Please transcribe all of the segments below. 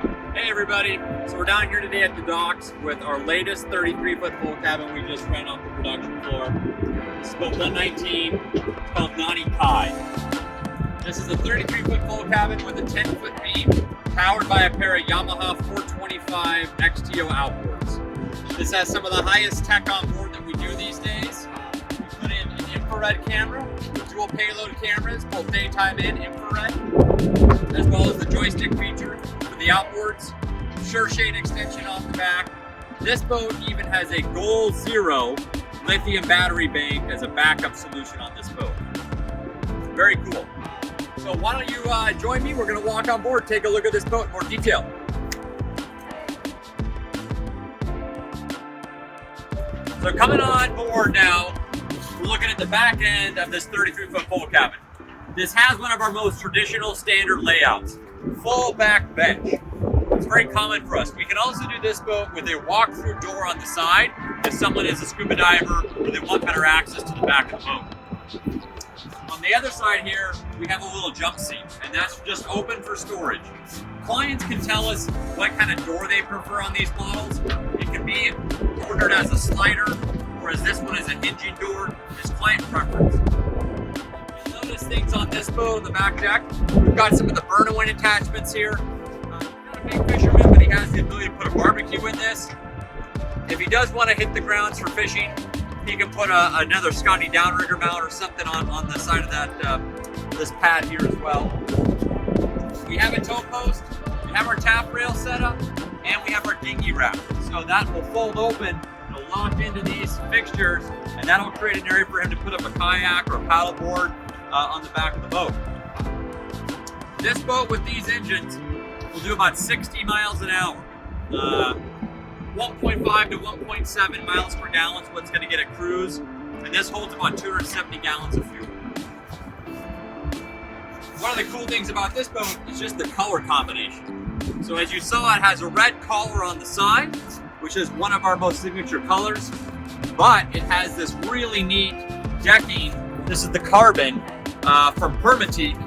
Hey everybody, so we're down here today at the docks with our latest 33-foot full cabin we just ran off the production floor. This is boat 119, it's called Nani Kai. This is a 33-foot full cabin with a 10-foot beam, powered by a pair of Yamaha 425 XTO outboards. This has some of the highest tech on board that we do these days. We put in an infrared camera, dual payload cameras, both daytime and infrared, as well as the joystick feature for the outboards, sure shade extension off the back. This boat even has a Goal Zero lithium battery bank as a backup solution on this boat. Very cool. So why don't you join me? We're going to walk on board, take a look at this boat in more detail. So coming on board now, we're looking at the back end of this 33-foot full cabin. This has one of our most traditional standard layouts, full back bench. It's very common for us. We can also do this boat with a walk-through door on the side if someone is a scuba diver or they want better access to the back of the boat. On the other side here, we have a little jump seat, and that's just open for storage. Clients can tell us what kind of door they prefer on these models. It can be ordered as a slider, whereas this one is a hinging door. It's client preference. You'll notice things on this boat on the back deck. We've got some of the burn-away attachments here. Not a big fisherman, but he has the ability to put a barbecue in this. If he does want to hit the grounds for fishing, he can put another Scotty downrigger mount or something on the side of that this pad here as well. We have a tow post, we have our tap rail set up, and we have our dinghy wrap. So that will fold open, it'll lock into these fixtures, and that'll create an area for him to put up a kayak or a paddle board on the back of the boat. This boat with these engines will do about 60 miles an hour. 1.5 to 1.7 miles per gallon is what's going to get a cruise, and this holds about 270 gallons of fuel. One of the cool things about this boat is just the color combination. So as you saw, it has a red collar on the side, which is one of our most signature colors, but it has this really neat decking. This is the carbon from Permateak,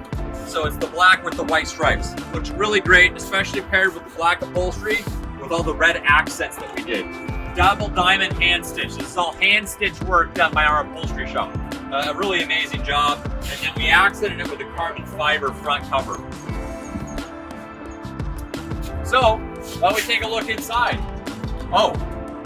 so it's the black with the white stripes. Looks really great, especially paired with the black upholstery with all the red accents that we did. Double diamond hand stitch. This is all hand stitch work done by our upholstery shop. A really amazing job. And then we accented it with a carbon fiber front cover. So, why don't we take a look inside? Oh,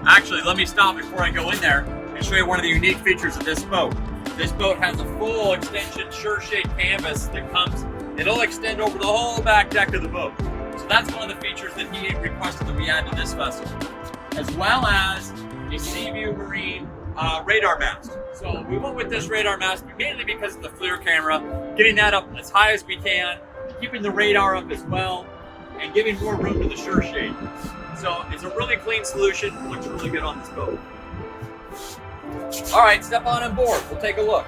actually, let me stop before I go in there and show you one of the unique features of this boat. This boat has a full extension sure shade canvas that comes, it'll extend over the whole back deck of the boat. So that's one of the features that he requested that we add to this vessel, as well as a Seaview Marine radar mast. So we went with this radar mast mainly because of the FLIR camera, getting that up as high as we can, keeping the radar up as well, and giving more room to the sure shade. So it's a really clean solution, looks really good on this boat. All right, step on board, we'll take a look.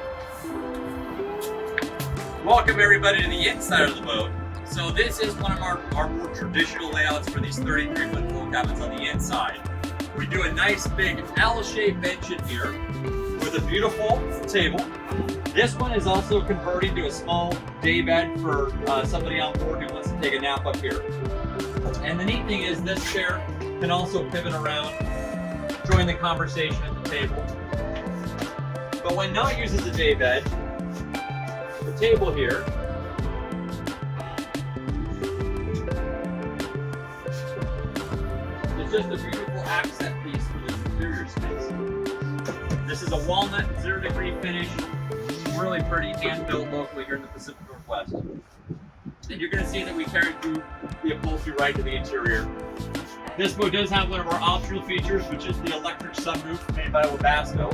Welcome everybody to the inside of the boat. So this is one of our more traditional layouts for these 33-foot full cabins on the inside. We do a nice big L-shaped bench in here with a beautiful table. This one is also converting to a small day bed for somebody on board who wants to take a nap up here. And the neat thing is this chair can also pivot around, join the conversation at the table. But when not used as a day bed, the table here just a beautiful accent piece for this interior space. This is a walnut 0-degree finish, really pretty, hand-built locally here in the Pacific Northwest. And you're going to see that we carried through the upholstery right to the interior. This boat does have one of our optional features, which is the electric sunroof made by Webasto.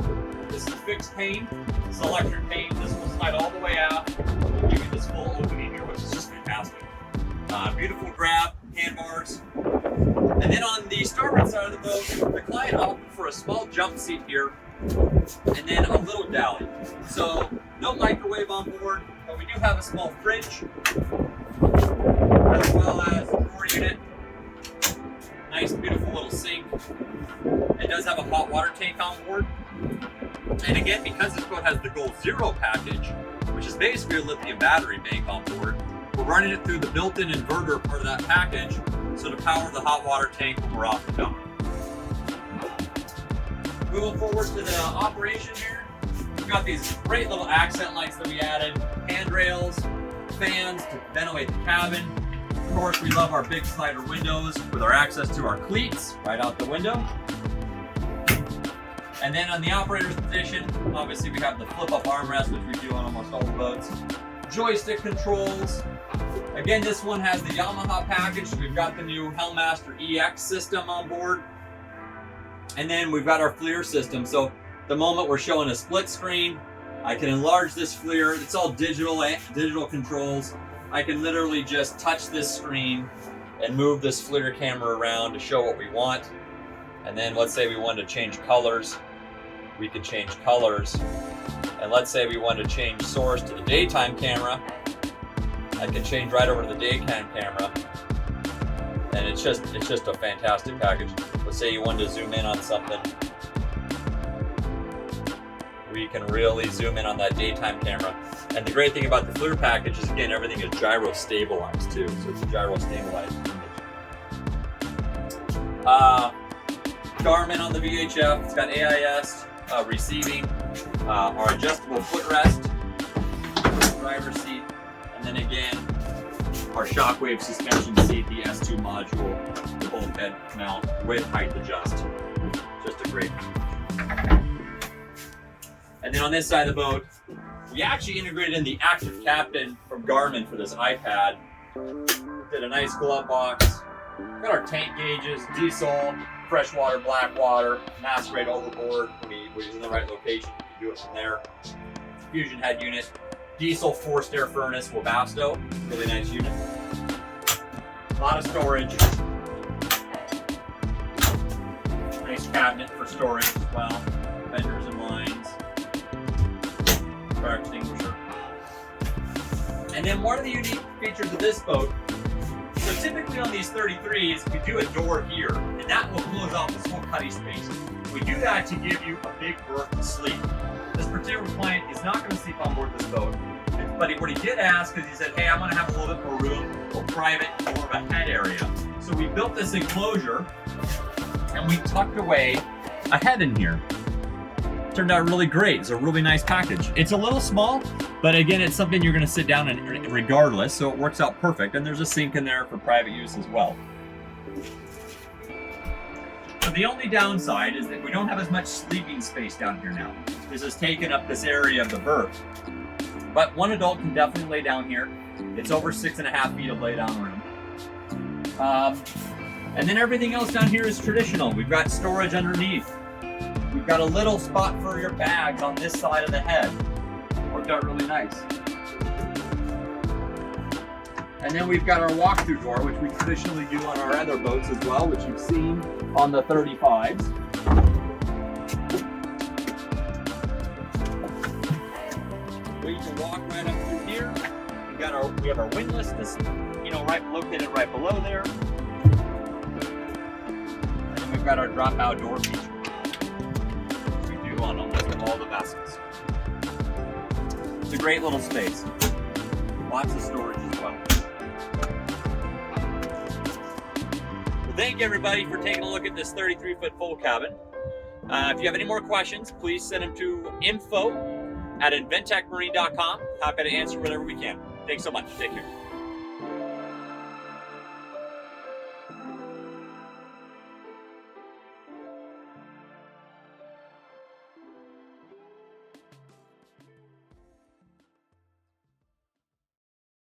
This is fixed pane, this is electric pane. This will slide all the way out, give you this full opening here, which is just fantastic. Beautiful grab, handbars. And then on the starboard side of the boat, the client opted for a small jump seat here, and then a little galley. So no microwave on board, but we do have a small fridge, as well as a door unit. Nice, beautiful little sink. It does have a hot water tank on board. And again, because this boat has the Goal Zero package, which is basically a lithium battery bank on board, we're running it through the built-in inverter part of that package, so to power the hot water tank when we're off the dock. Moving forward to the operation here, we've got these great little accent lights that we added, handrails, fans to ventilate the cabin. Of course, we love our big slider windows with our access to our cleats right out the window. And then on the operator's position, obviously we have the flip-up armrest, which we do on almost all the boats. Joystick controls. Again, this one has the Yamaha package. We've got the new Hellmaster EX system on board. And then we've got our FLIR system. So the moment we're showing a split screen, I can enlarge this FLIR. It's all digital controls. I can literally just touch this screen and move this FLIR camera around to show what we want. And then let's say we wanted to change colors. We could change colors. And let's say we wanted to change source to the daytime camera. I can change right over to the daytime camera. And it's just a fantastic package. Let's say you wanted to zoom in on something. We can really zoom in on that daytime camera. And the great thing about the FLIR package is, again, everything is gyro stabilized too. So it's a gyro stabilized image. Garmin on the VHF. It's got AIS receiving, our adjustable footrest, driver's seat, and then again, our Shockwave suspension seat, the S2 module, the bulkhead mount with height adjust. Just a great package. And then on this side of the boat, we actually integrated in the Active Captain from Garmin for this iPad. Did a nice glove box. Got our tank gauges, diesel, freshwater, black water, mass rate overboard. When he's in the right location, you can do it from there. Fusion head unit, diesel forced air furnace, Webasto, really nice unit. A lot of storage. Nice cabinet for storage as well. Fenders and lines. Fire extinguisher. And then one of the unique features of this boat, so typically on these 33s, we do a door here, and that will close off this whole cuddy space. We do that to give you a big berth to sleep. This particular client is not going to sleep on board this boat, but what he did ask is he said, hey, I want to have a little bit more room for private, more of a head area. So we built this enclosure, and we tucked away a head in here. Turned out really great. It's a really nice package. It's a little small, but again, it's something you're going to sit down in regardless, so it works out perfect. And there's a sink in there for private use as well. So the only downside is that we don't have as much sleeping space down here now. This has taken up this area of the berth. But one adult can definitely lay down here. It's over 6.5 feet of lay down room. And then everything else down here is traditional. We've got storage underneath. We've got a little spot for your bags on this side of the head. Worked out really nice. And then we've got our walk-through door, which we traditionally do on our other boats as well, which you've seen on the 35s. We can walk right up through here. We have our windlass, this, right located right below there. And then we've got our drop-out door feature. On almost all the vessels. It's a great little space. Lots of storage as well. Well, thank you everybody for taking a look at this 33-foot full cabin. If you have any more questions, please send them to info@inventecmarine.com. Happy to answer whatever we can. Thanks so much. Take care.